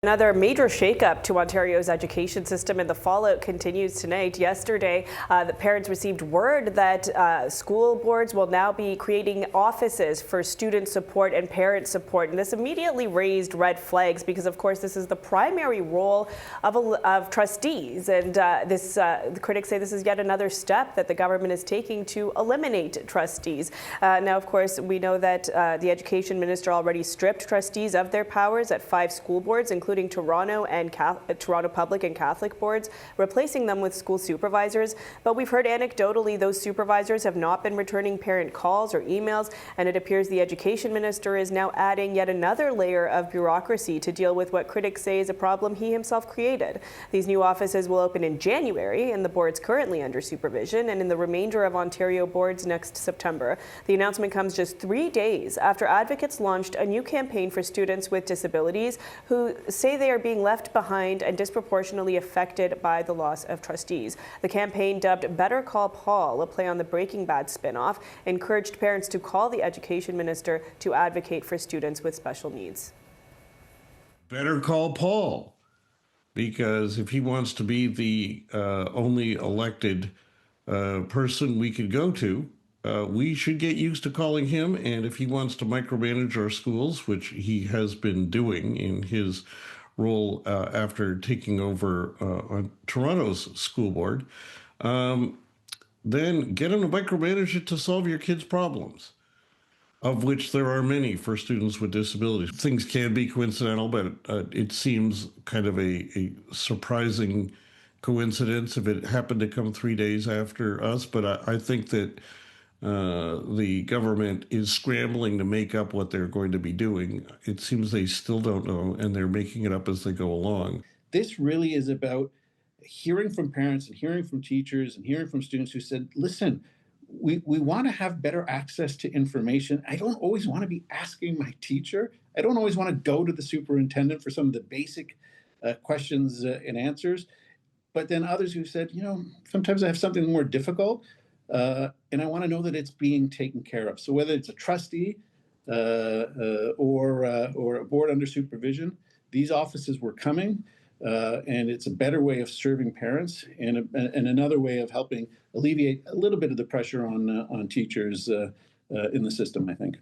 Another major shakeup to Ontario's education system, and the fallout continues tonight. Yesterday, the parents received word that school boards will now be creating offices for student support and parent support. And this immediately raised red flags because, of course, this is the primary role of trustees. And the critics say this is yet another step that the government is taking to eliminate trustees. Now, of course, we know that the Education Minister already stripped trustees of their powers at 5 school boards, including Toronto and Toronto Public and Catholic boards, replacing them with school supervisors. But we've heard anecdotally those supervisors have not been returning parent calls or emails, and it appears the Education Minister is now adding yet another layer of bureaucracy to deal with what critics say is a problem he himself created. These new offices will open in January in the boards currently under supervision and in the remainder of Ontario boards next September. The announcement comes just 3 days after advocates launched a new campaign for students with disabilities who say they are being left behind and disproportionately affected by the loss of trustees. The campaign, dubbed Better Call Paul, a play on the Breaking Bad spinoff, encouraged parents to call the Education Minister to advocate for students with special needs. Better call Paul, because if he wants to be the only elected person we could go to, we should get used to calling him. And if he wants to micromanage our schools, which he has been doing in his role after taking over on Toronto's school board, then get him to micromanage it to solve your kids' problems, of which there are many for students with disabilities. Things can be coincidental, but it seems kind of a surprising coincidence if it happened to come 3 days after us. But I think that the government is scrambling to make up what they're going to be doing. It seems they still don't know, and they're making it up as they go along. This really is about hearing from parents and hearing from teachers and hearing from students who said, listen, we want to have better access to information. I don't always want to be asking my teacher. I don't always want to go to the superintendent for some of the basic questions and answers. But then others who said, sometimes I have something more difficult. And I want to know that it's being taken care of. So whether it's a trustee or a board under supervision, these offices were coming, and it's a better way of serving parents and another way of helping alleviate a little bit of the pressure on teachers in the system, I think.